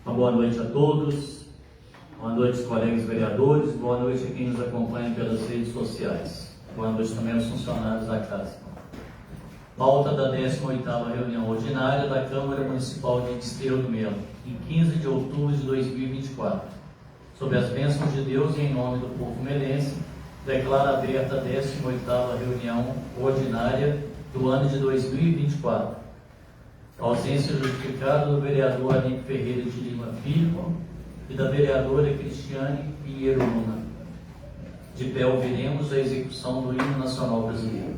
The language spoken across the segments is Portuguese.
Uma boa noite a todos, boa noite aos colegas vereadores, boa noite a quem nos acompanha pelas redes sociais, boa noite também aos funcionários da casa. Pauta da 18ª reunião ordinária da Câmara Municipal de Desterro do Melo, em 15 de outubro de 2024. Sob as bênçãos de Deus e em nome do povo melense, declaro aberta a 18ª reunião ordinária do ano de 2024. A ausência justificada do vereador Aníbal Ferreira de Lima Filho e da vereadora Cristiane Pinheiro Luna. De pé ouviremos a execução do hino nacional brasileiro.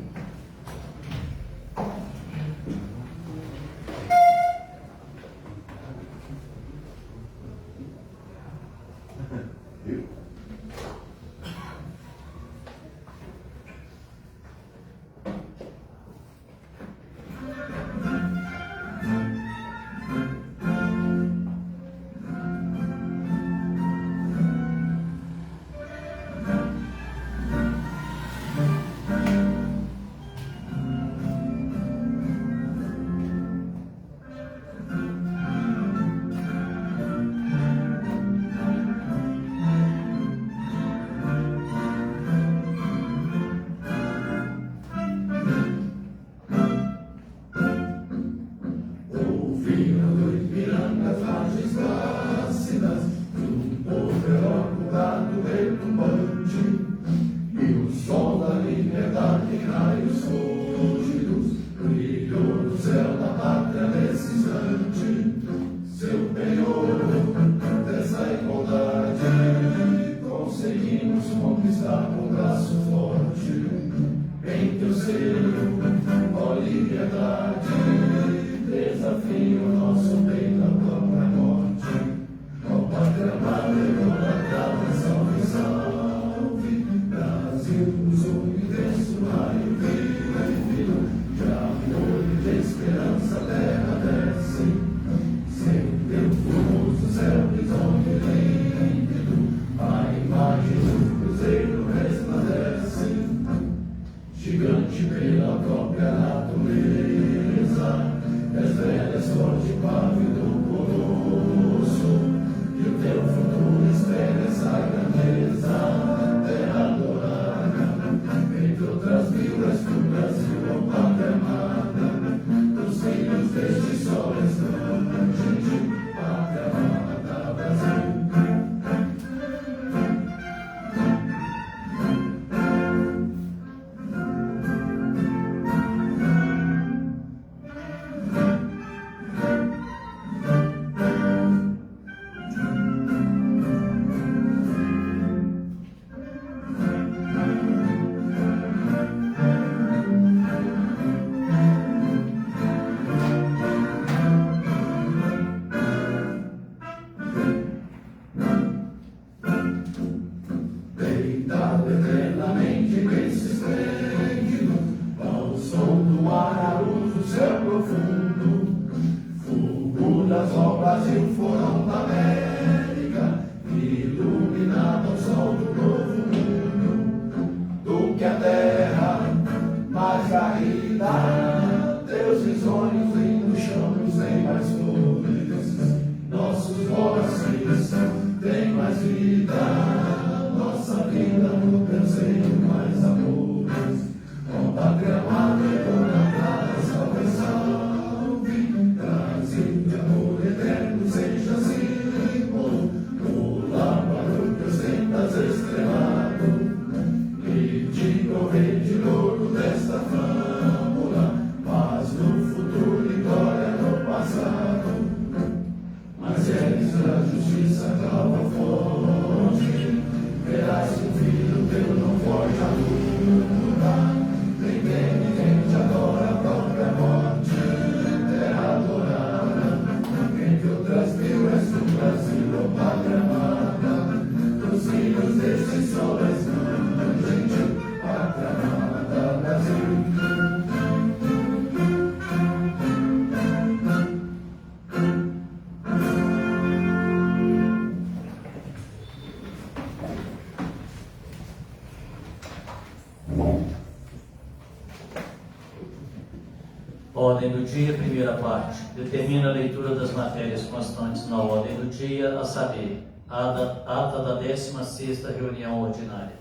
ordem do dia, primeira parte. Determina a leitura das matérias constantes na ordem do dia, a saber, ata da 16ª reunião ordinária.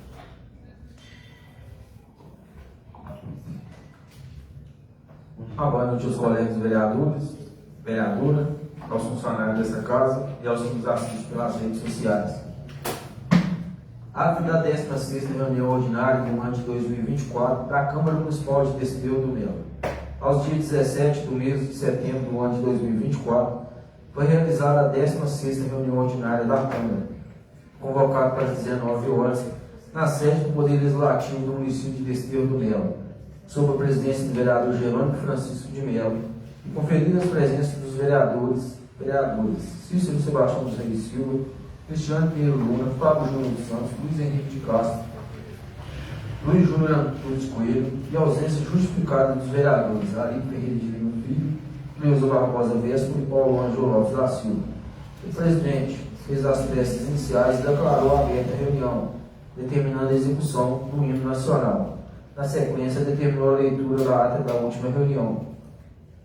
Boa noite aos colegas vereadores, vereadora, aos funcionários dessa casa e aos que nos assistem pelas redes sociais. Ato da 16ª reunião ordinária do ano de 2024 da Câmara Municipal de Desterro do Melo. Aos dias 17 do mês de setembro do ano de 2024, foi realizada a 16ª reunião ordinária da Câmara, convocada para as 19 horas, na sede do Poder Legislativo do município de Desterro do Melo, sob a presidência do vereador Jerônimo Francisco de Melo, e conferida as presenças dos vereadores, Cícero Sebastião dos Reis Silva, Cristiano Pinheiro Luna, Fábio Júnior dos Santos, Luiz Henrique de Castro, Luiz Júnior Antunes Coelho, e a ausência justificada dos vereadores Ari Ferreira de Lima Filho, Cleusa Barbosa Vespo e Paulo Ângelo Lopes da Silva. O presidente fez as preces iniciais e declarou aberta a reunião, determinando a execução do hino nacional. Na sequência, determinou a leitura da ata da última reunião,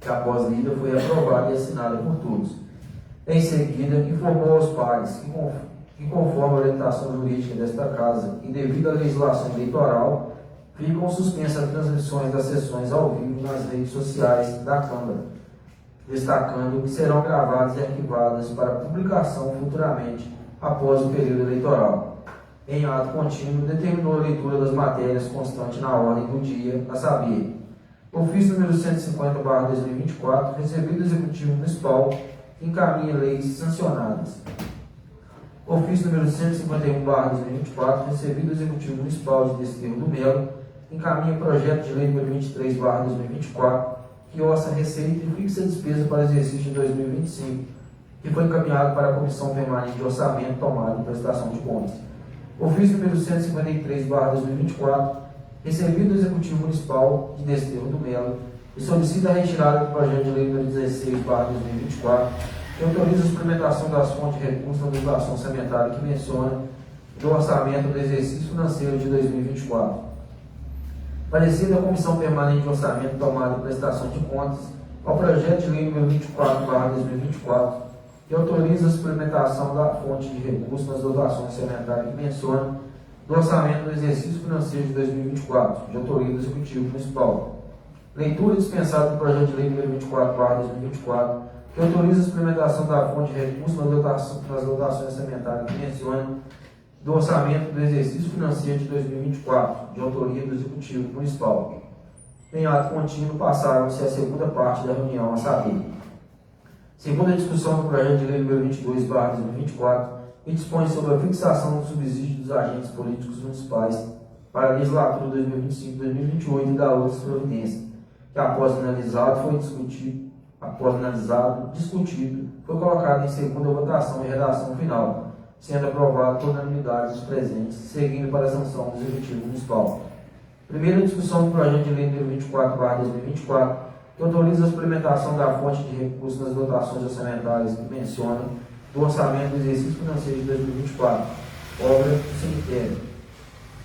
que após lida foi aprovada e assinada por todos. Em seguida, informou aos pares que, conforme a orientação jurídica desta Casa e devido à legislação eleitoral, ficam suspensas as transmissões das sessões ao vivo nas redes sociais da Câmara, destacando que serão gravadas e arquivadas para publicação futuramente após o período eleitoral. Em ato contínuo, determinou a leitura das matérias constante na ordem do dia, a saber, ofício número 150/2024, recebido do Executivo Municipal, que encaminha leis sancionadas. Ofício número 151/2024, recebido do Executivo Municipal de Desterro do Melo, que encaminha projeto de lei número 23/2024, que orça receita e fixa a despesa para o exercício de 2025, que foi encaminhado para a Comissão Permanente de Orçamento, tomada em prestação de contas. Ofício número 153/2024, recebido do Executivo Municipal de Desterro do Melo, e solicita a retirada do projeto de lei número 16/2024, que autoriza a suplementação das fontes de recursos na dotação orçamentária que menciona do orçamento do exercício financeiro de 2024. Parecer da Comissão Permanente de Orçamento, tomada em prestação de contas, ao projeto de lei número 24/2024, que autoriza a suplementação da fonte de recursos nas dotações orçamentárias que menciona do orçamento do exercício financeiro de 2024, de autoria do Executivo Municipal. Leitura dispensada do projeto de lei número 24/2024, que autoriza a suplementação da fonte de recursos nas dotações orçamentárias que menciona do orçamento do exercício financeiro de 2024, de autoria do Executivo Municipal. Em ato contínuo, passaram-se a segunda parte da reunião, a saber, segunda discussão do projeto de lei número 22/2024, que dispõe sobre a fixação do subsídio dos agentes políticos municipais para a legislatura 2025-2028 e da outras providências, que após analisado, discutido, foi colocado em segunda votação e redação final, sendo aprovado por unanimidade dos presentes, seguindo para a sanção do Executivo Municipal. Primeira discussão do projeto de lei número 24/2024, que autoriza a suplementação da fonte de recursos nas dotações orçamentárias que mencionam do orçamento do exercício financeiro de 2024, obra do cemitério,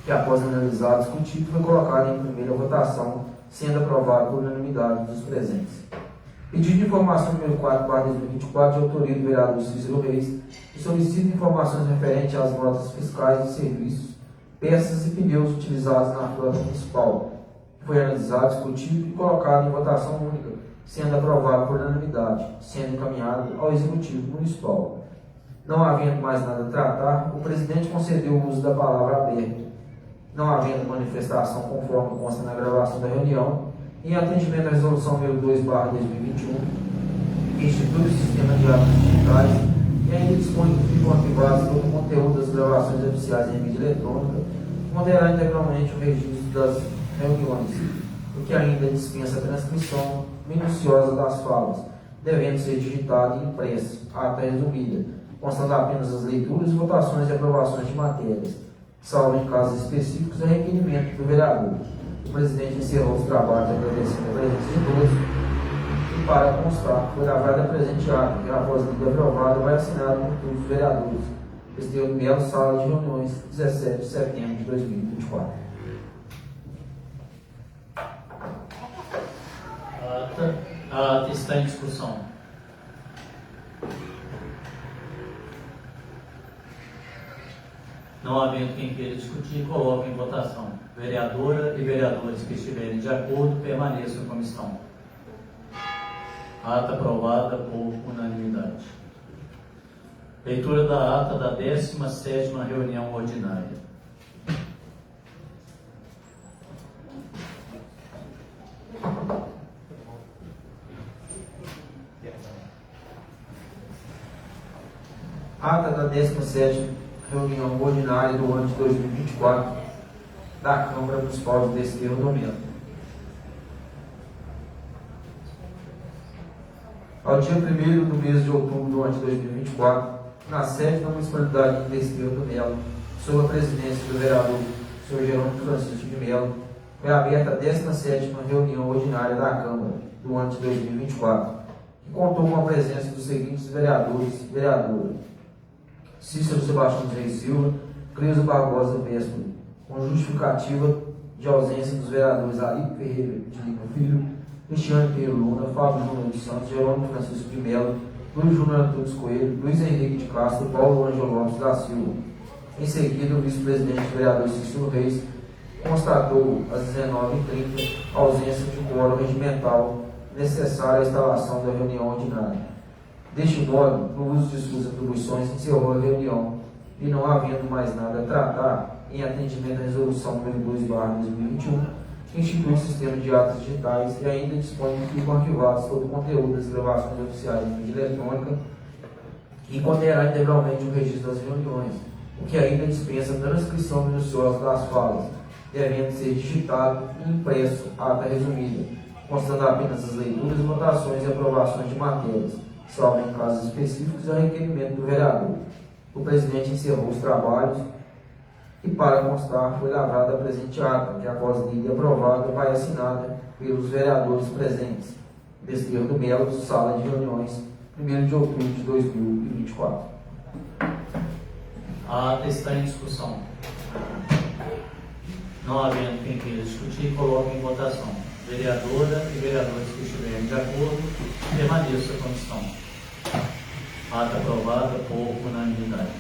que após analisado e discutido, foi colocado em primeira votação, sendo aprovado por unanimidade dos presentes. Pedido de informação número 4/2024, de autoria do vereador Cícero Reis, que solicita informações referentes às notas fiscais de serviços, peças e pneus utilizados na frota municipal, que foi analisado, discutido e colocado em votação única, sendo aprovado por unanimidade, sendo encaminhado ao Executivo Municipal. Não havendo mais nada a tratar, o presidente concedeu o uso da palavra aberta. Não havendo manifestação conforme consta na gravação da reunião, em atendimento à resolução número 2/2021, que institui o sistema de atos digitais e ainda dispõe que ficam arquivados todo o conteúdo das gravações oficiais em mídia eletrônica, manterá integralmente o registro das reuniões, o que ainda dispensa a transcrição minuciosa das falas, devendo ser digitada e impressa, ata resumida, constando apenas as leituras, votações e aprovações de matérias, salvo em casos específicos a requerimento do vereador. O presidente encerrou os trabalhos agradecendo a presença de todos e, para constar, foi gravado a presente ato, que após lida aprovada vai assinado por todos os vereadores. Desterro do Melo, sala de reuniões, 17 de setembro de 2024. A ata está em discussão. Não havendo quem queira discutir, coloque em votação. Vereadora e vereadores que estiverem de acordo, permaneçam em comissão. Ata aprovada por unanimidade. Leitura da ata da 17ª reunião ordinária. Ata da 17ª reunião ordinária do ano de 2024 da Câmara Municipal de Desterro do Melo. Ao dia 1º do mês de outubro do ano de 2024, na sede da Municipalidade de Desterro do Melo, sob a presidência do vereador Sr. Jerônimo Francisco de Melo, foi aberta a 17ª reunião ordinária da Câmara do ano de 2024, que contou com a presença dos seguintes vereadores e vereadoras: Cícero Sebastião Reis Silva, Cleusa Barbosa Véspero, com justificativa de ausência dos vereadores Ari Ferreira de Lima Filho, Cristiano Pedro Luna, Fábio Júnior dos Santos, Jerônimo Francisco de Melo, Luiz Júnior Antunes Coelho, Luiz Henrique de Castro e Paulo Ângelo Lopes da Silva. Em seguida, o vice-presidente vereador Cícero Reis constatou às 19h30 a ausência de quórum regimental necessária à instalação da reunião ordinária. Deste modo, no uso de suas atribuições, encerrou a reunião e, não havendo mais nada a tratar, em atendimento à resolução número 2/2021, que institui o sistema de atos digitais e ainda dispõe que ficam arquivados todo o conteúdo das gravações oficiais de mídia eletrônica e conterá integralmente o registro das reuniões, o que ainda dispensa a transcrição minuciosa das falas, devendo ser digitado e impresso ata resumida, constando apenas as leituras, votações e aprovações de matérias, salvo em casos específicos a requerimento do vereador. O presidente encerrou os trabalhos e, para constar, foi lavrada a presente ata, que, após lida e aprovada, vai assinada pelos vereadores presentes. Desterro do Melo, sala de reuniões, 1º de outubro de 2024. A ata está em discussão. Não havendo quem queira discutir, coloque em votação. Vereadora e vereadores que estiverem de acordo, permaneçam a comissão. Ata aprovada por unanimidade.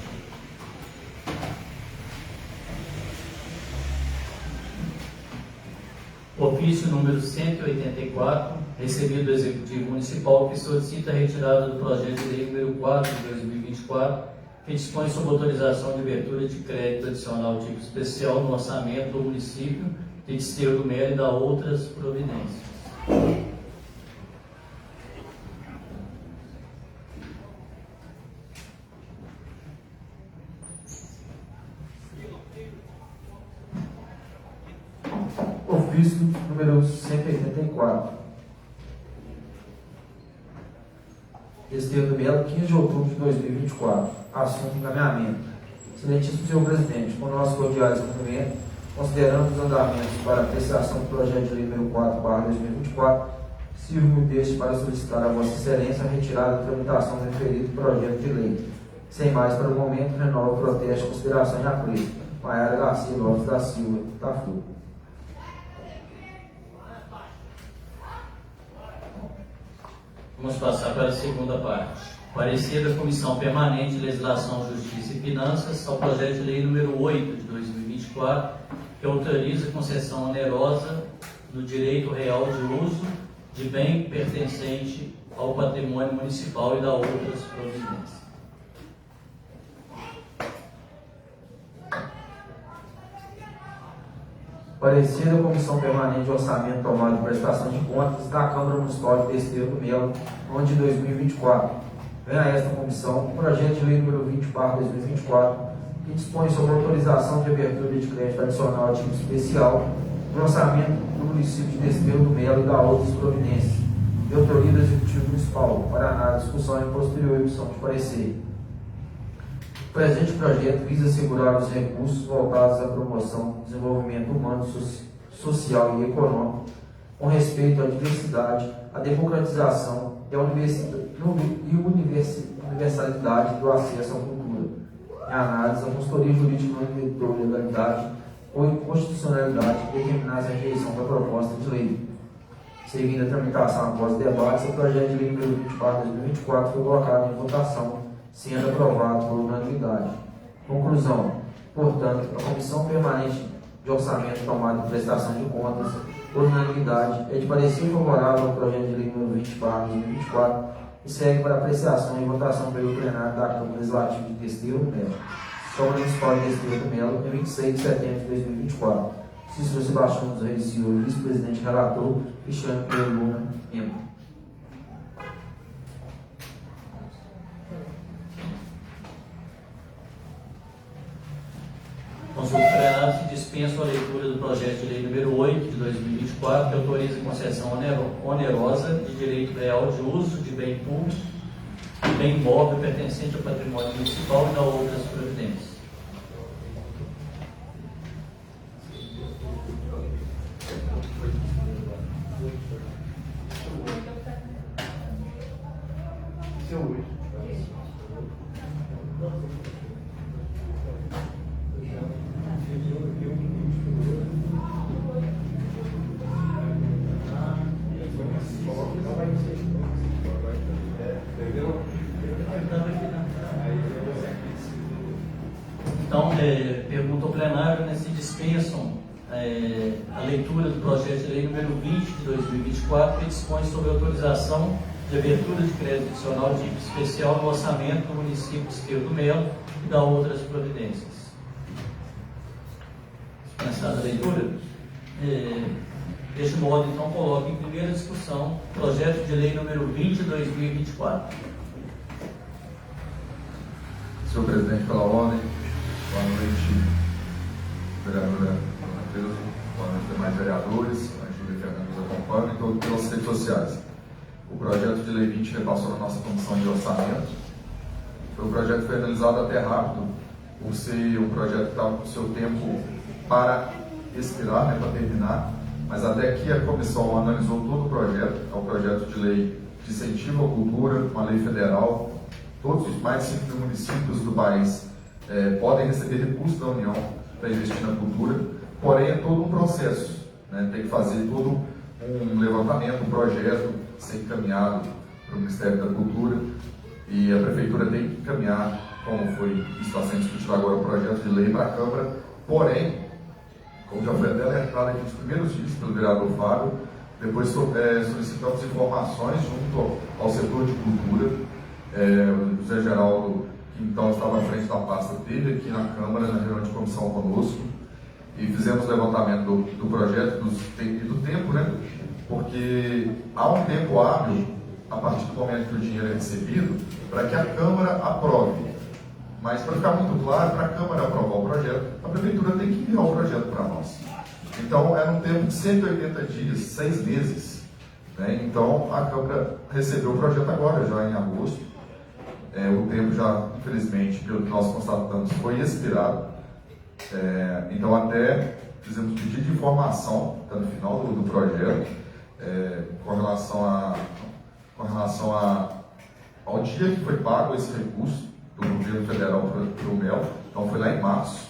Ofício número 184, recebido do Executivo Municipal, que solicita a retirada do projeto de lei número 4 de 2024, que dispõe sobre autorização de abertura de crédito adicional tipo especial no orçamento do município de Desterro do Melo e da outras providências. Ofício número 184. Desterro do Melo, 15 de outubro de 2024. Assunto: encaminhamento. Excelentíssimo senhor presidente, com nossos cordiais cumprimentos, considerando os andamentos para apreciação do projeto de lei número 4/2024, sirvo-me deste para solicitar a Vossa Excelência a retirada da tramitação do referido projeto de lei. Sem mais para o momento, renovo o protesto, consideração e apreço. Maiara Garcia Lopes da Silva, Itafu. Vamos passar para a segunda parte. Parecer da Comissão Permanente de Legislação, Justiça e Finanças ao projeto de lei número 8 de 2024, que autoriza a concessão onerosa do direito real de uso de bem pertencente ao patrimônio municipal e da outras providências. Parecer da Comissão Permanente de Orçamento, Tomada e Prestação de Contas da Câmara Municipal de Desterro do Melo, no ano de 2024. Vem a esta comissão o projeto de lei número 20/2024, que dispõe sobre a autorização de abertura de crédito adicional a tipo especial no orçamento do município de Desterro do Melo e da outras providências, de autoria do Executivo Municipal, para análise, discussão e posterior emissão de parecer. O presente projeto visa assegurar os recursos voltados à promoção, desenvolvimento humano, social e econômico, com respeito à diversidade, à democratização e à universalidade do acesso à cultura. Em análise, a consultoria jurídica não inventou legalidade ou inconstitucionalidade determinadas a rejeição da proposta de lei. Seguindo a tramitação após debates, o projeto de lei número 24/2024 foi colocado em votação, sendo aprovado por unanimidade. Conclusão. Portanto, a Comissão Permanente de Orçamento, Tomada e Prestação de Contas, por unanimidade, é de parecer favorável ao projeto de lei número 20/2024 e segue para apreciação e votação pelo plenário da Câmara Legislativa de Desterro do Melo, Câmara Municipal de Desterro do Melo, em 26 de setembro de 2024. Cícero Sebastião dos Reis Silva, vice-presidente relator, Cristiano Pedro Luna, membro. Consulta plenária se dispensa a leitura do projeto de lei número 8 de 2024, que autoriza a concessão onerosa de direito real de uso de bem público e bem imóvel pertencente ao patrimônio municipal e da outras providências. Então, pergunta ao plenário, se dispensam a leitura do projeto de lei número 20 de 2024, que dispõe sobre a autorização de abertura de crédito adicional de tipo especial no orçamento do município de Desterro do Melo e da outras providências. Dispensada a leitura, deste modo, então, coloco em primeira discussão o projeto de lei número 20 de 2024. Senhor presidente, pela ordem, boa noite, vereadora Matheus, boa noite demais vereadores, a Júlia Fernanda nos acompanha e todas pelas redes sociais. O projeto de lei 20 repassou na nossa comissão de orçamento. O projeto foi analisado até rápido, por ser um projeto que estava com o seu tempo para expirar, para terminar, mas até aqui a comissão analisou todo o projeto, é um projeto de lei de incentivo à cultura, uma lei federal. Todos os mais de 5 mil municípios do país podem receber recursos da União para investir na cultura, porém é todo um processo, né? Tem que fazer todo um levantamento, um projeto, ser encaminhado para o Ministério da Cultura e a Prefeitura tem que encaminhar, como está sendo discutido agora, o projeto de lei para a Câmara, porém, como já foi até alertado aqui nos primeiros dias pelo vereador Fábio, depois solicitamos informações junto ao setor de cultura. O José Geraldo, que então estava à frente da pasta, esteve aqui na Câmara, na reunião de comissão conosco, e fizemos o levantamento do projeto e do tempo, né? Porque há um tempo hábil, a partir do momento que o dinheiro é recebido, para que a Câmara aprove. Mas, para ficar muito claro, para a Câmara aprovar o projeto, a Prefeitura tem que enviar o projeto para nós. Então, era um tempo de 180 dias, 6 meses. Né? Então, a Câmara recebeu o projeto agora, já em agosto. O tempo já, infelizmente, pelo que nós constatamos, foi expirado. Então, até fizemos pedido de informação, está no final do projeto, com relação ao dia que foi pago esse recurso do governo federal para o MEL. Então, foi lá em março.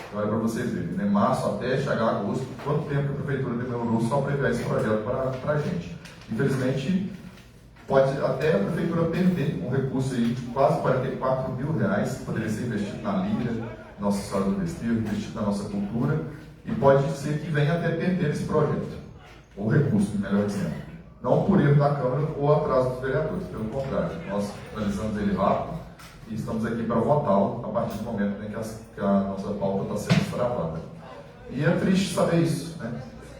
Então, é para vocês verem, né? Março até chegar a agosto, quanto tempo a Prefeitura demorou só para enviar esse projeto para a gente. Infelizmente, pode até a Prefeitura perder um recurso aí de quase R$44 mil, que poderia ser investido na Lira, Nossa Senhora do Desterro, investido na nossa cultura, e pode ser que venha até perder esse projeto, ou recurso, melhor dizendo. Não por erro da Câmara ou atraso dos vereadores, pelo contrário, nós analisamos ele rápido e estamos aqui para votá-lo a partir do momento em que a nossa pauta está sendo destravada. E é triste saber isso, né?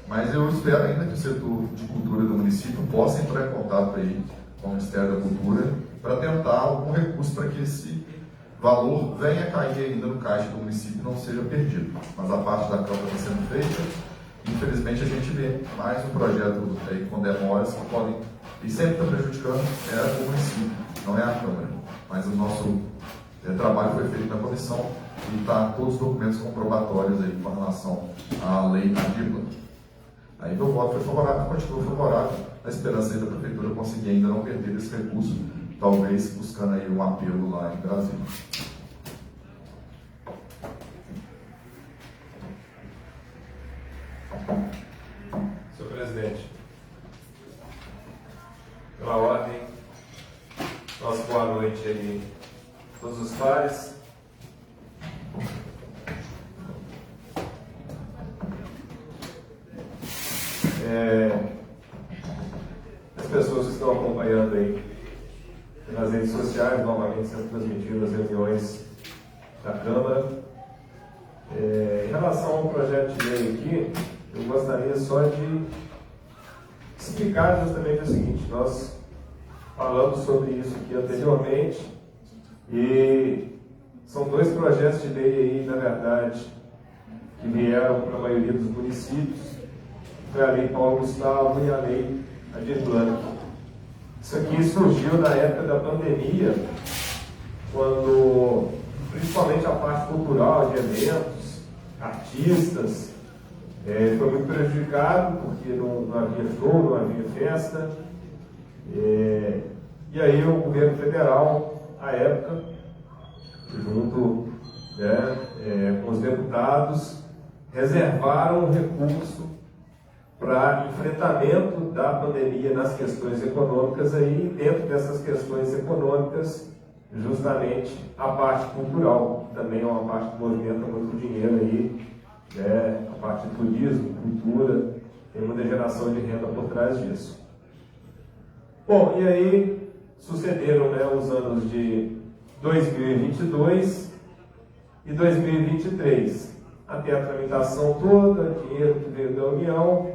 Mas eu espero ainda que o setor de cultura do município possa entrar em contato aí com o Ministério da Cultura para tentar algum recurso para que esse valor venha cair ainda no caixa do município e não seja perdido. Mas a parte da Câmara está sendo feita. Infelizmente, a gente vê mais um projeto aí com demoras que podem, e sempre está prejudicando o município, não é a Câmara. Mas o nosso trabalho foi feito na comissão e está todos os documentos comprobatórios aí com relação à lei Adibla. Aí meu voto foi favorável, continua favorável, na esperança aí da Prefeitura conseguir ainda não perder esse recurso, talvez buscando aí um apelo lá em Brasília. Senhor presidente, Nossa boa noite aí a todos os pares. As pessoas que estão acompanhando aí nas redes sociais, novamente sendo transmitidas as reuniões da Câmara. Em relação ao projeto de lei aqui, eu gostaria só de explicar justamente o seguinte: nós falamos sobre isso aqui anteriormente e são dois projetos de lei aí, na verdade, que vieram para a maioria dos municípios. Foi a Lei Paulo Gustavo e a Lei Aldir Blanc. Isso aqui surgiu na época da pandemia, quando principalmente a parte cultural, de eventos, artistas, foi muito prejudicado, porque não havia show, não havia festa. E aí o governo federal, à época, junto com os deputados, reservaram um recurso para enfrentamento da pandemia nas questões econômicas, aí dentro dessas questões econômicas, justamente a parte cultural, também é uma parte que movimenta muito dinheiro aí, a parte de turismo, cultura, tem muita geração de renda por trás disso. Bom, e aí sucederam os anos de 2022 e 2023, até a tramitação toda, dinheiro que veio da União.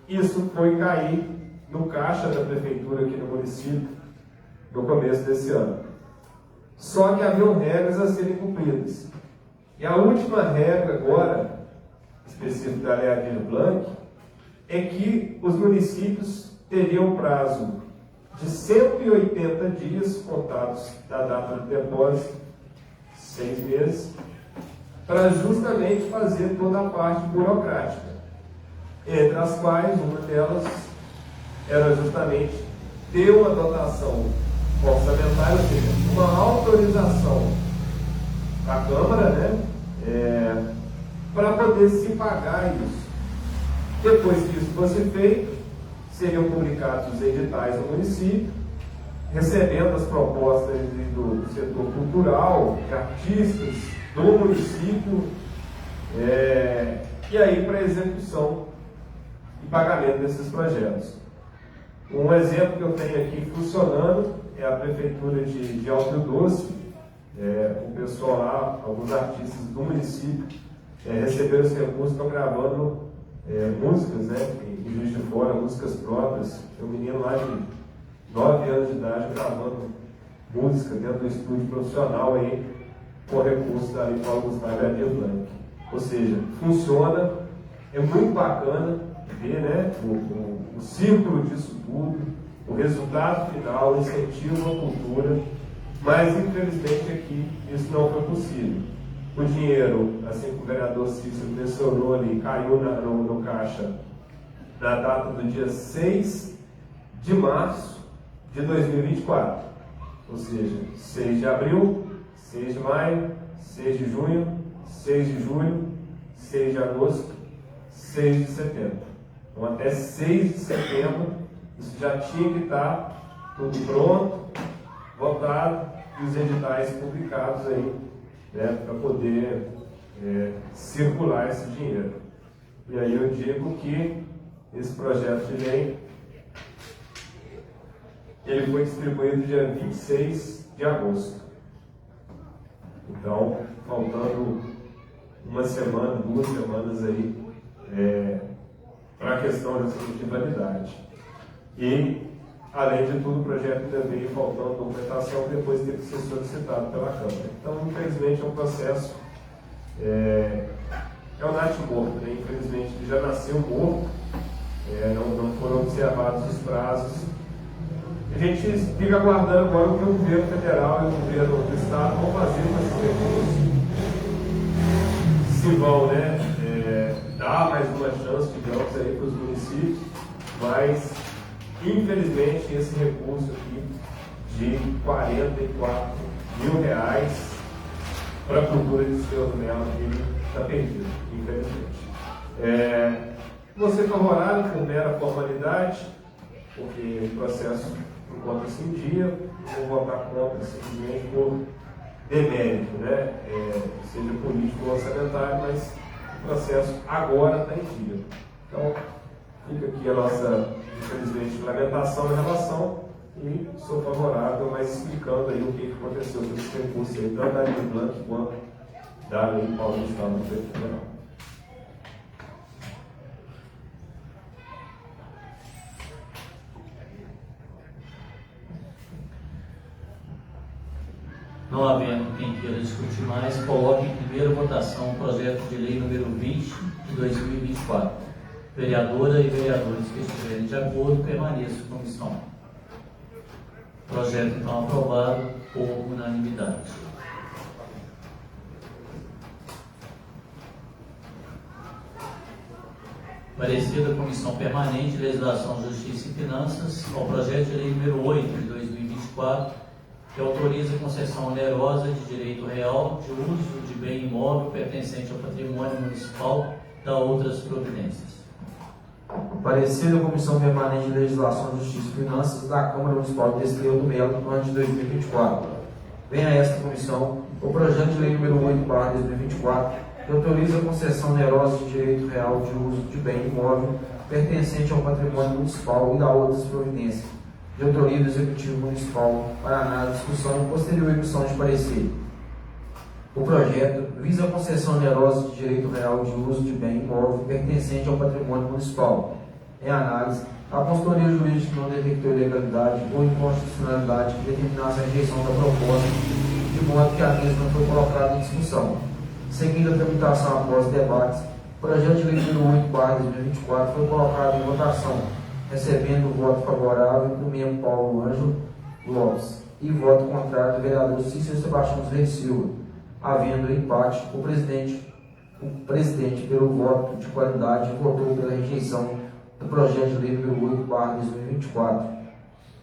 Isso foi cair no caixa da prefeitura aqui no município no começo desse ano. Só que haviam regras a serem cumpridas. E a última regra agora, específica da Lei Aldir Blanc, é que os municípios teriam prazo de 180 dias contados da data de depósito, 6 meses, para justamente fazer toda a parte burocrática, entre as quais uma delas era justamente ter uma dotação orçamentária, ou seja, uma autorização da Câmara, para poder se pagar isso. Depois que isso fosse feito, seriam publicados os editais no município, recebendo as propostas do setor cultural, de artistas do município, e aí para execução e pagamento desses projetos. Um exemplo que eu tenho aqui funcionando é a Prefeitura de Alto Rio Doce. O pessoal lá, alguns artistas do município, receberam esse recurso, estão gravando músicas, em Juiz de Fora, músicas próprias. Tem um menino lá de 9 anos de idade gravando música dentro do estúdio profissional aí, com recurso da Lei Paulo Gustavo e Aldir Blanc. Ou seja, funciona, é muito bacana ver o círculo disso tudo, o resultado final, o incentivo à cultura, mas infelizmente aqui isso não foi possível. O dinheiro, assim como o vereador Cícero mencionou ali, caiu no caixa na data do dia 6 de março de 2024. Ou seja, 6 de abril, 6 de maio, 6 de junho, 6 de julho, 6 de agosto, 6 de setembro. Então até 6 de setembro isso já tinha que estar tudo pronto, votado e os editais publicados aí, para poder circular esse dinheiro. E aí eu digo que esse projeto de lei ele foi distribuído dia 26 de agosto. Então, faltando uma semana, 2 semanas aí para a questão de validade. E, além de tudo, o projeto ainda veio faltando documentação, depois teve que ser solicitado pela Câmara. Então, infelizmente, é um processo, é um natimorto, infelizmente, ele já nasceu morto, não foram observados os prazos. A gente fica aguardando agora o que o governo federal e o governo do estado vão fazer com esses recursos. Se vão, dar mais uma chance, digamos, aí para os municípios, mas infelizmente esse recurso aqui de R$44 mil para a cultura de Senhor do Melo, ele está perdido, infelizmente. Vou ser favorável por mera formalidade, porque o processo encontra-se em dia, vou votar contra simplesmente por demérito, né? Seja político ou orçamentário, mas o processo agora está em dia. Então, fica aqui a nossa, infelizmente, lamentação em relação e sou favorável, mas explicando aí o que aconteceu com esse recurso aí, tanto da Lei Blanc quanto da Lei Paulo Gustavo do Direito Federal. Não havendo quem queira discutir mais, coloque em primeira votação o projeto de lei número 20 de 2024. Vereadora e vereadores que estiverem de acordo, permaneçam em comissão. Projeto então aprovado por unanimidade. Parecer da Comissão Permanente de Legislação, Justiça e Finanças ao projeto de lei número 8 de 2024, que autoriza a concessão onerosa de direito real de uso de bem imóvel pertencente ao patrimônio municipal da outras providências. Parecer da Comissão Permanente de Legislação, Justiça e Finanças da Câmara Municipal de Estrela do Melo no ano de 2024. Venha a esta comissão o projeto de lei número 8/2024, que autoriza a concessão onerosa de direito real de uso de bem imóvel pertencente ao patrimônio municipal e da outras providências, de autoria do Executivo Municipal, para análise, discussão e posterior emissão de parecer. O projeto visa a concessão onerosa de direito real de uso de bem imóvel pertencente ao patrimônio municipal. Em análise, a consultoria jurídica não detectou ilegalidade ou inconstitucionalidade que determinasse a rejeição da proposta, de modo que a mesma foi colocada em discussão. Seguindo a tramitação após debates, o projeto de lei número 8/2024 foi colocado em votação, recebendo o voto favorável do membro Paulo Ângelo Lopes e voto contrário do vereador Cícero Sebastião dos Reis Silva. Havendo empate, o presidente, pelo voto de qualidade, votou pela rejeição do projeto de lei número 8/2024,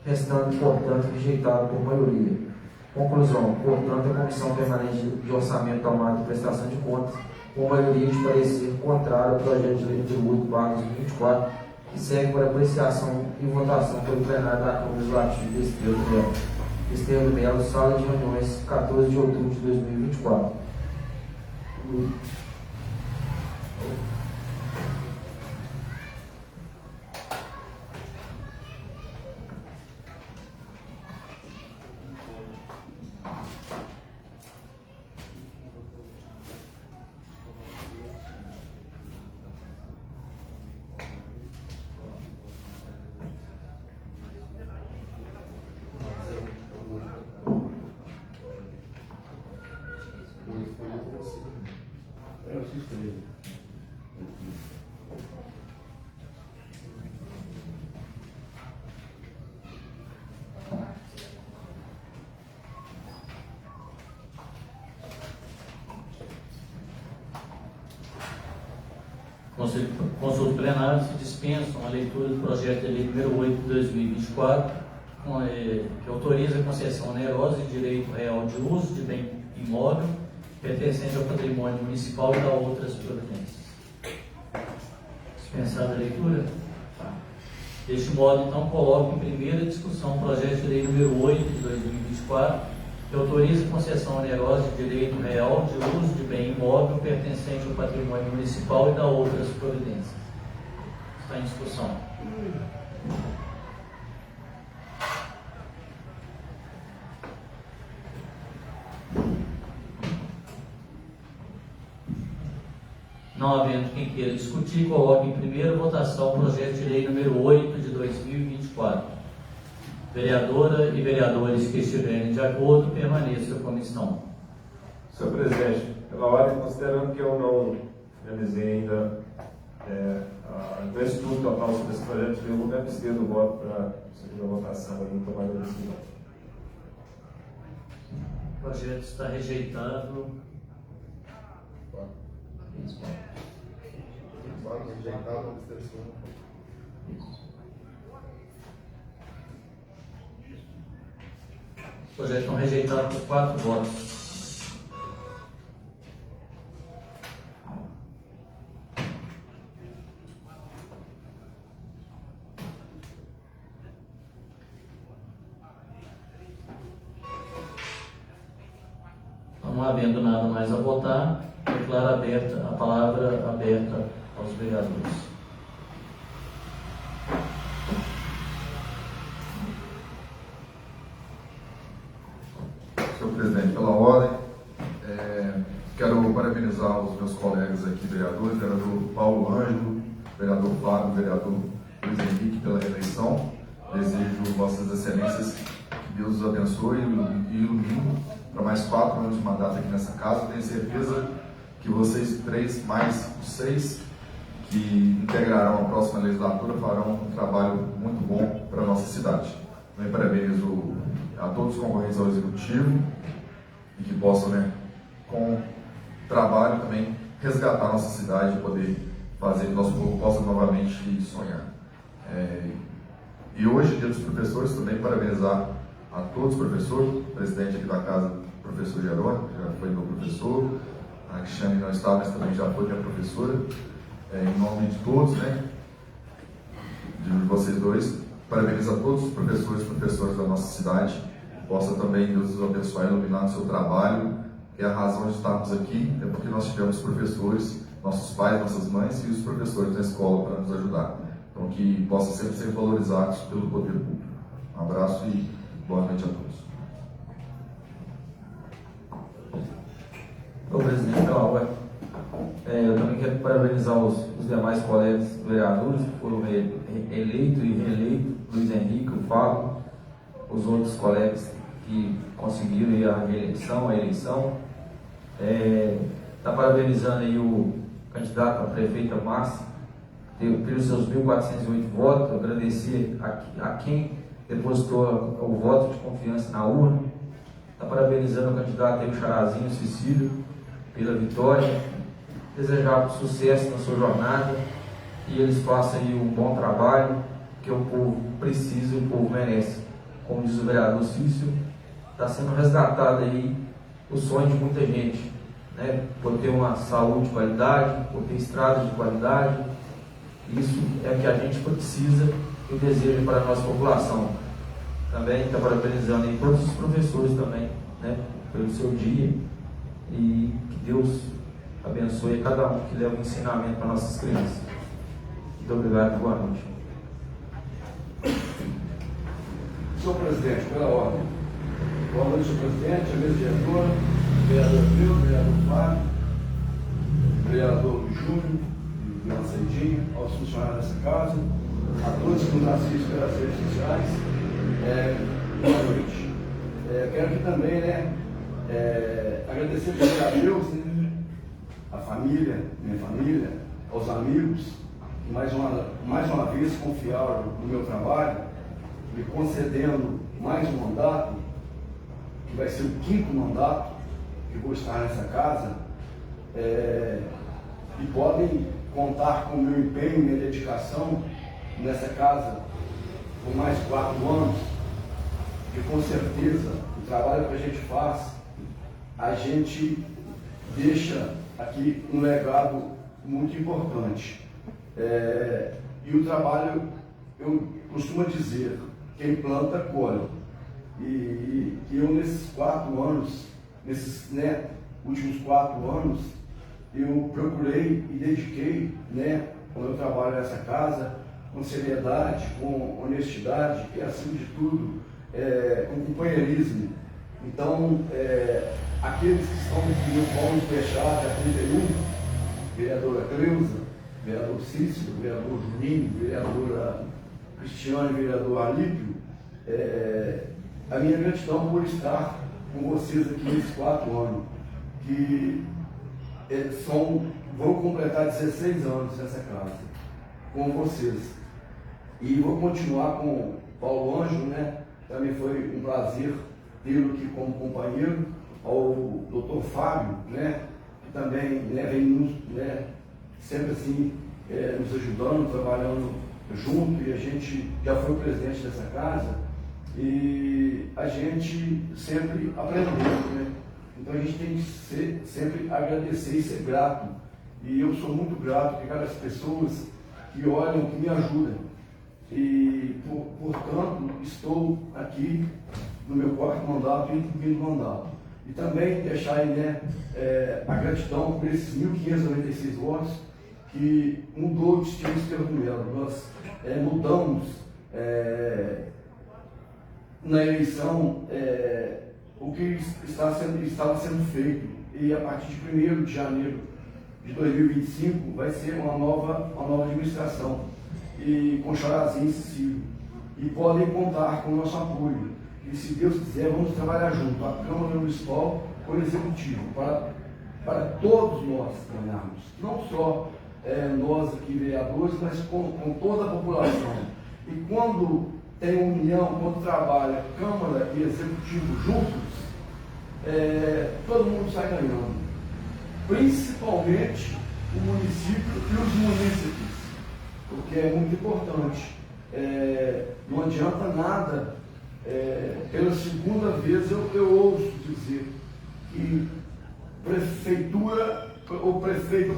restando, portanto, rejeitado por maioria. Conclusão: portanto, a Comissão Permanente de Orçamento, Tomada e Prestação de Contas, com maioria de parecer contrário ao projeto de lei número 8/2024, que segue para apreciação e votação pelo plenário da Câmara Legislativa de Estrela do Melo. Estrela do Melo, Sala de Reuniões, 14 de outubro de 2024. Consulta plenário se dispensam a leitura do projeto de lei número 8 de 2024, que autoriza a concessão onerosa de direito real de uso de bem imóvel pertencente ao patrimônio municipal e da outras providências. Dispensada a leitura? Deste modo, então, coloco em primeira discussão o projeto de lei número 8 de 2024, que autoriza a concessão onerosa de direito real de uso de bem imóvel pertencente ao patrimônio municipal e da outras providências. Está em discussão. Não havendo quem queira discutir, coloque em primeira votação o projeto de lei número 8 de 2024. Vereadora e vereadores que estiverem de acordo, permaneçam a comissão. Senhor Presidente, pela ordem, considerando que eu não realizei ainda o estudo total sobre esse projeto de lei, eu vou me abster do voto para a segunda votação e tomar a decisão. O projeto está rejeitado. O projeto está rejeitado por 4 votos. Não havendo nada mais a votar, declaro aberta a palavra aberta aos vereadores. Senhor presidente, pela ordem, quero parabenizar os meus colegas aqui, vereadores, vereador Paulo Ângelo, vereador Fábio, vereador Luiz Henrique, pela reeleição. Desejo vossas excelências que Deus os abençoe e ilumine para mais 4 anos de mandato aqui nessa casa. Tenho certeza que vocês 3, mais os 6 que integrarão a próxima legislatura, farão um trabalho muito bom para a nossa cidade. Também parabenizo a todos os concorrentes ao Executivo e que possam, com trabalho também, resgatar a nossa cidade e poder fazer que o nosso povo possa novamente sonhar. E hoje, dia dos professores, também parabenizar a todos os professores, o presidente aqui da casa, o professor Jerônimo, que já foi meu professor, a Cristiane não está, mas também já foi minha professora. Em nome de todos, de vocês dois, parabenizo a todos os professores e professoras da nossa cidade. Possa também Deus os abençoar e iluminar no seu trabalho, que é a razão de estarmos aqui, é porque nós tivemos professores, nossos pais, nossas mães e os professores da escola para nos ajudar. Então, que possam sempre ser valorizados pelo poder público. Um abraço e boa noite a todos. Ô, presidente, pela ordem, eu também quero parabenizar os demais colegas vereadores que foram eleitos e reeleitos, Luiz Henrique, o Fábio, os outros colegas que conseguiram a reeleição, a eleição. Está parabenizando aí o candidato a prefeita Márcia, pelos seus 1.408 votos, agradecer a quem depositou o voto de confiança na urna. Está parabenizando o candidato aí, o Charazinho Cecílio, pela vitória, desejar sucesso na sua jornada e eles façam aí um bom trabalho que o povo precisa e o povo merece. Como diz o vereador Cícero, está sendo resgatado aí o sonho de muita gente, por ter uma saúde de qualidade, por ter estradas de qualidade. Isso é o que a gente precisa e deseja para a nossa população. Também está parabenizando aí todos os professores também, pelo seu dia, e que Deus abençoe cada um que leva o ensinamento para nossas crianças. Muito obrigado e boa noite. Senhor presidente, pela ordem. Boa noite, senhor presidente, a mesa diretora, vereador Pedro, vereador Fábio, vereador Júnior, Dona Ceidinha, aos funcionários dessa casa, a todos que nos assistem pelas redes sociais. Boa noite. Quero aqui também, agradecer a Deus, a família, minha família, aos amigos, que mais uma vez confiaram no meu trabalho, me concedendo mais um mandato, que vai ser o 5º mandato que vou estar nessa casa, e podem contar com o meu empenho e minha dedicação nessa casa por mais 4 anos, e com certeza o trabalho que a gente faz, a gente deixa aqui um legado muito importante. E o trabalho, eu costumo dizer, quem planta, colhe. E eu nesses 4 anos, nesses últimos 4 anos, eu procurei e dediquei o meu trabalho nessa casa com seriedade, com honestidade e, acima de tudo, com companheirismo. Então, aqueles que estão no meu pão de fechado, a 31, vereadora Cleusa, vereador Cícero, vereador Juninho, vereadora Cristiane, vereador Alípio, a minha gratidão por estar com vocês aqui nesses 4 anos, que vou completar 16 anos nessa casa, com vocês. E vou continuar com o Paulo Ângelo, também foi um prazer tê-lo aqui como companheiro, ao Dr. Fábio, que também vem sempre assim, nos ajudando, trabalhando junto, e a gente já foi presidente dessa casa, e a gente sempre aprendendo, Então a gente tem que sempre agradecer e ser grato, e eu sou muito grato por aquelas pessoas que olham, que me ajudam, e portanto estou aqui no meu 4º mandato e no 5º mandato. E também deixar aí, né, a gratidão por esses 1.596 votos que mudou o destino do Estrela do Melo. Nós mudamos na eleição o que estava sendo feito, e a partir de 1º de janeiro de 2025 vai ser uma nova administração, e com Chorazinho e Cecílio, e podem contar com o nosso apoio, e se Deus quiser vamos trabalhar junto, a Câmara Municipal com o Executivo, para todos nós ganharmos, não só nós aqui vereadores, mas com toda a população. E quando tem união, quando trabalha Câmara e Executivo juntos, todo mundo sai ganhando, principalmente o município e os munícipes, porque é muito importante. Não adianta nada, pela segunda vez eu ouço dizer que prefeitura, o prefeito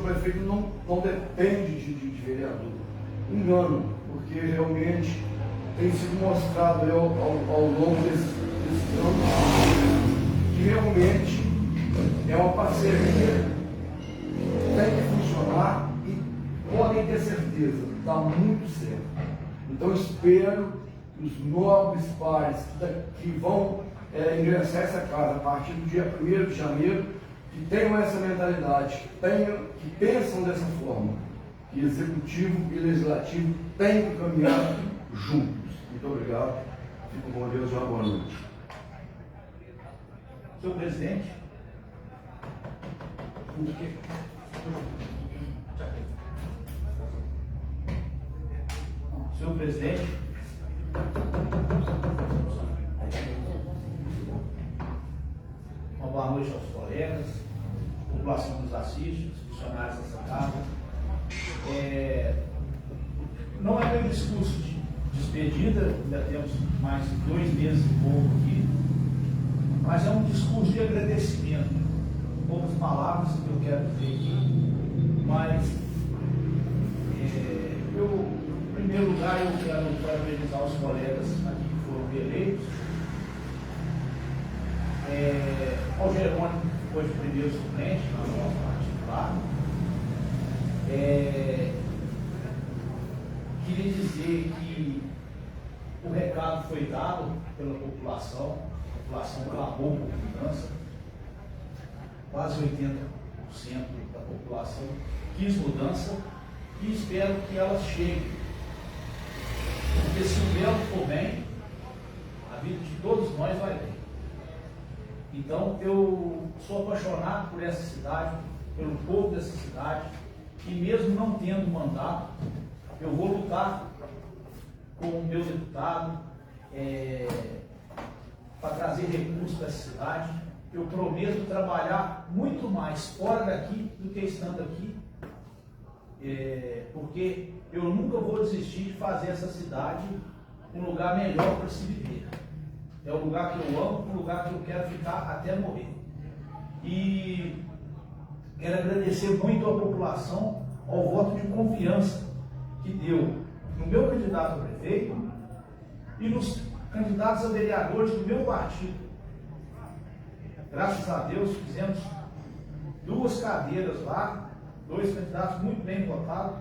não depende de vereador. Engano, porque realmente tem sido mostrado ao longo desses anos que realmente é uma parceria, tem que funcionar e podem ter certeza, dá muito certo. Então espero que os nobres pares que vão ingressar essa casa a partir do dia 1º de janeiro, que tenham essa mentalidade, que pensam dessa forma, que Executivo e Legislativo têm que caminhar juntos. Muito obrigado. Fico com Deus e uma boa noite. Senhor presidente, senhor presidente, uma boa noite aos colegas, população que nos assiste, os funcionários dessa casa. Não é meu discurso de despedida, ainda temos mais 2 meses e pouco aqui, mas é um discurso de agradecimento. Poucas palavras que eu quero dizer aqui, mas em primeiro lugar eu quero parabenizar os colegas aqui que foram reeleitos, ao Jerônimo, que foi o primeiro suplente no nosso partido lá. Queria dizer que o recado foi dado pela população, a população clamou por mudança, quase 80% da população quis mudança e espero que elas cheguem. Porque se o Belo for bem, a vida de todos nós vai bem. Então eu sou apaixonado por essa cidade, pelo povo dessa cidade, e mesmo não tendo mandato, eu vou lutar com o meu deputado para trazer recursos para essa cidade. Eu prometo trabalhar muito mais fora daqui do que estando aqui, porque eu nunca vou desistir de fazer essa cidade um lugar melhor para se viver. É um lugar que eu amo, um lugar que eu quero ficar até morrer. E quero agradecer muito à população ao voto de confiança que deu no meu candidato a prefeito e nos candidatos a vereadores do meu partido. Graças a Deus fizemos 2 cadeiras lá, 2 candidatos muito bem votados.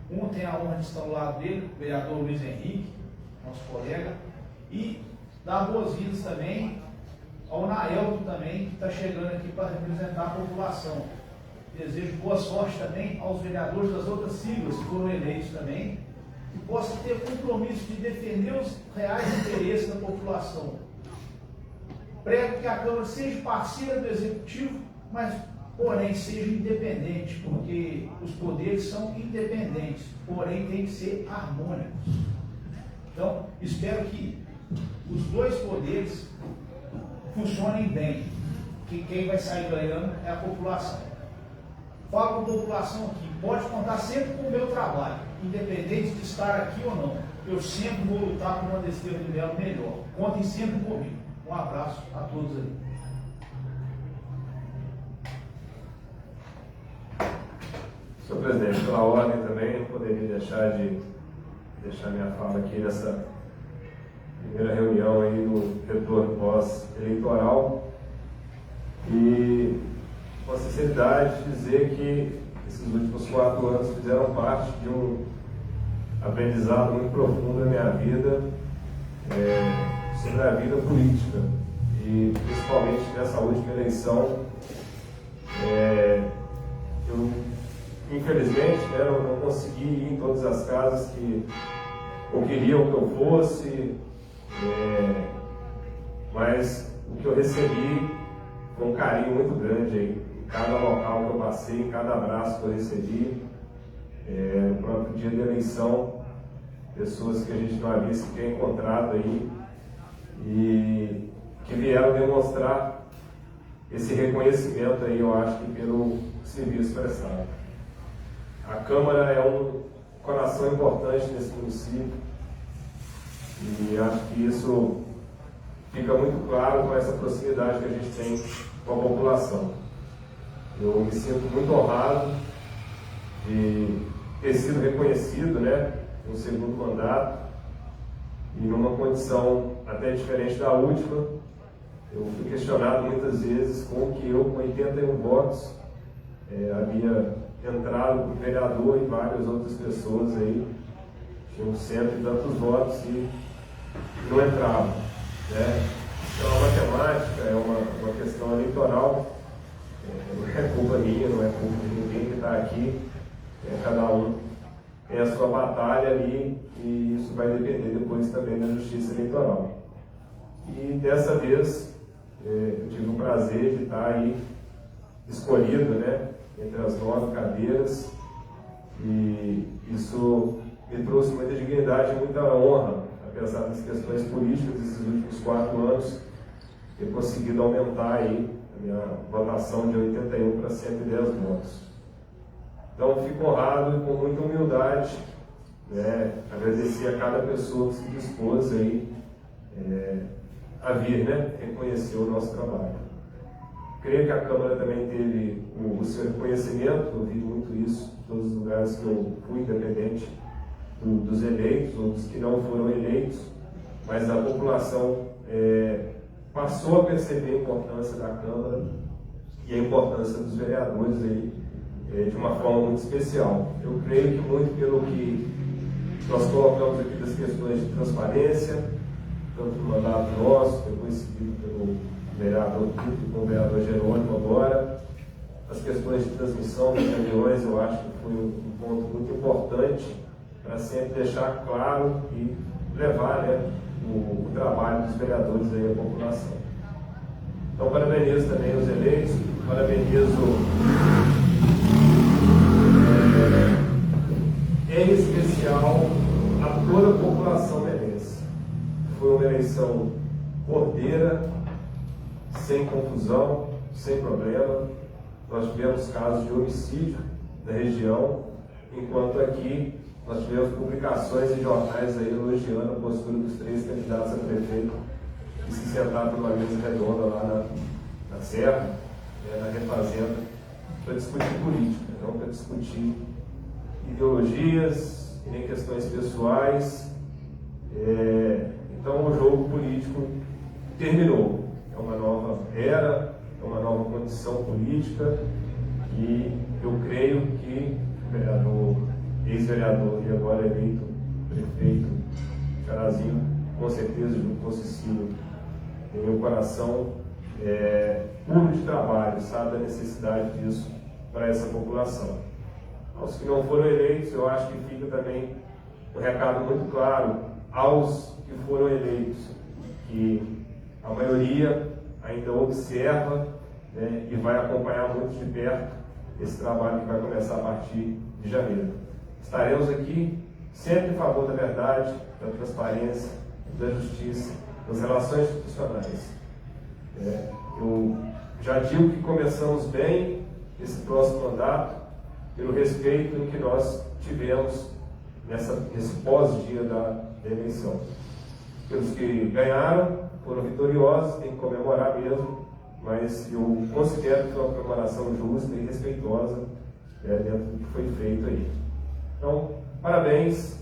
Um tem a honra de estar ao lado dele, o vereador Luiz Henrique, nosso colega, e dar boas-vindas também ao Naelto também, que está chegando aqui para representar a população. Desejo boa sorte também aos vereadores das outras siglas que foram eleitos também, que possam ter compromisso de defender os reais interesses da população. Prego que a Câmara seja parceira do Executivo, mas, porém, seja independente, porque os poderes são independentes, porém, tem que ser harmônicos. Então, espero que os 2 poderes funcionem bem, que quem vai sair ganhando é a população. Falo com a população aqui, pode contar sempre com o meu trabalho, independente de estar aqui ou não. Eu sempre vou lutar por uma Estrela do Melo melhor. Contem sempre comigo. Um abraço a todos aí. Senhor presidente, pela ordem também, não poderia deixar minha fala aqui nessa primeira reunião aí do retorno pós-eleitoral. E, com sinceridade, dizer que esses últimos 4 anos fizeram parte de um aprendizado muito profundo na minha vida, sobre a vida política. E, principalmente nessa última eleição, eu, infelizmente, não consegui ir em todas as casas que queriam que eu fosse, mas o que eu recebi foi um carinho muito grande aí, em cada local que eu passei, em cada abraço que eu recebi. No próprio dia da eleição, pessoas que a gente não havia sequer encontrado aí e que vieram demonstrar esse reconhecimento aí, eu acho que pelo serviço prestado. A Câmara é um coração importante nesse município e acho que isso fica muito claro com essa proximidade que a gente tem com a população. Eu me sinto muito honrado de ter sido reconhecido, no segundo mandato e numa condição até diferente da última. Eu fui questionado muitas vezes como que eu, com 81 votos, havia entrado como vereador e várias outras pessoas aí tinham 100 e tantos votos e não entravam. Então a matemática é uma questão eleitoral, não é culpa minha, não é culpa de ninguém que está aqui, cada um tem a sua batalha ali e isso vai depender depois também da justiça eleitoral. E dessa vez eu tive o prazer de estar aí escolhido, entre as 9 cadeiras, e isso me trouxe muita dignidade e muita honra, apesar das questões políticas desses últimos 4 anos, ter conseguido aumentar aí a minha votação de 81 para 110 votos. Então, fico honrado e com muita humildade, agradecer a cada pessoa que se dispôs aí a vir, reconhecer o nosso trabalho. Creio que a Câmara também teve o seu reconhecimento, eu vi muito isso em todos os lugares que eu fui, independente dos eleitos ou dos que não foram eleitos, mas a população passou a perceber a importância da Câmara e a importância dos vereadores aí, de uma forma muito especial. Eu creio que muito pelo que nós colocamos aqui das questões de transparência, tanto no mandato nosso, depois seguido pelo vereador Tito e com o vereador Jerônimo agora, as questões de transmissão das reuniões, eu acho que foi um ponto muito importante para sempre deixar claro e levar o trabalho dos vereadores aí à população. Então, parabenizo também os eleitos, parabenizo em especial a toda a população merense. Foi uma eleição ordeira, sem confusão, sem problema. Nós tivemos casos de homicídio na região, enquanto aqui nós tivemos publicações em jornais aí elogiando a postura dos 3 candidatos a prefeito que se sentaram numa mesa redonda lá na Serra, na Refazenda, para discutir política, não para discutir ideologias e nem questões pessoais. Então o jogo político terminou. É uma nova era, é uma nova condição política e eu creio que o vereador, ex-vereador e agora eleito prefeito Carazinho, com certeza junto com o Cecílio, tem meu coração puro de trabalho, sabe da necessidade disso para essa população. Aos que não foram eleitos, eu acho que fica também um recado muito claro aos que foram eleitos, que a maioria ainda observa e vai acompanhar muito de perto esse trabalho que vai começar a partir de janeiro. Estaremos aqui sempre em favor da verdade, da transparência, da justiça, das relações institucionais. Eu já digo que começamos bem esse próximo mandato pelo respeito em que nós tivemos nesse pós-dia da eleição. Pelos que ganharam, foram vitoriosos, tem que comemorar mesmo, mas eu considero que foi uma comemoração justa e respeitosa dentro do que foi feito aí. Então, parabéns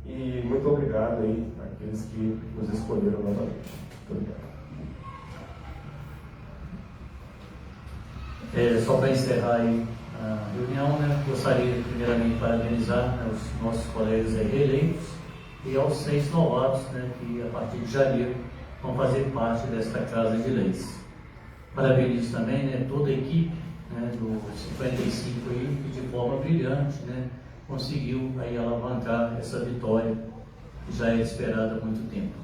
e muito obrigado aí àqueles que nos escolheram novamente. Muito obrigado. Só para encerrar aí a reunião, né, gostaria primeiramente de parabenizar, né, os nossos colegas aí reeleitos e aos 6 novatos, né, que a partir de janeiro vão fazer parte desta Casa de Leis. Parabenizo também, né, toda a equipe, né, do 55 aí, que de forma brilhante, né, conseguiu aí alavancar essa vitória que já é esperada há muito tempo.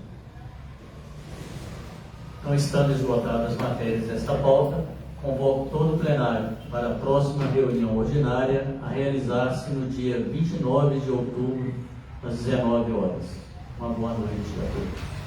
Então, estando esgotadas as matérias desta pauta, convoco todo o plenário para a próxima reunião ordinária a realizar-se no dia 29 de outubro, às 19 horas. Uma boa noite a todos.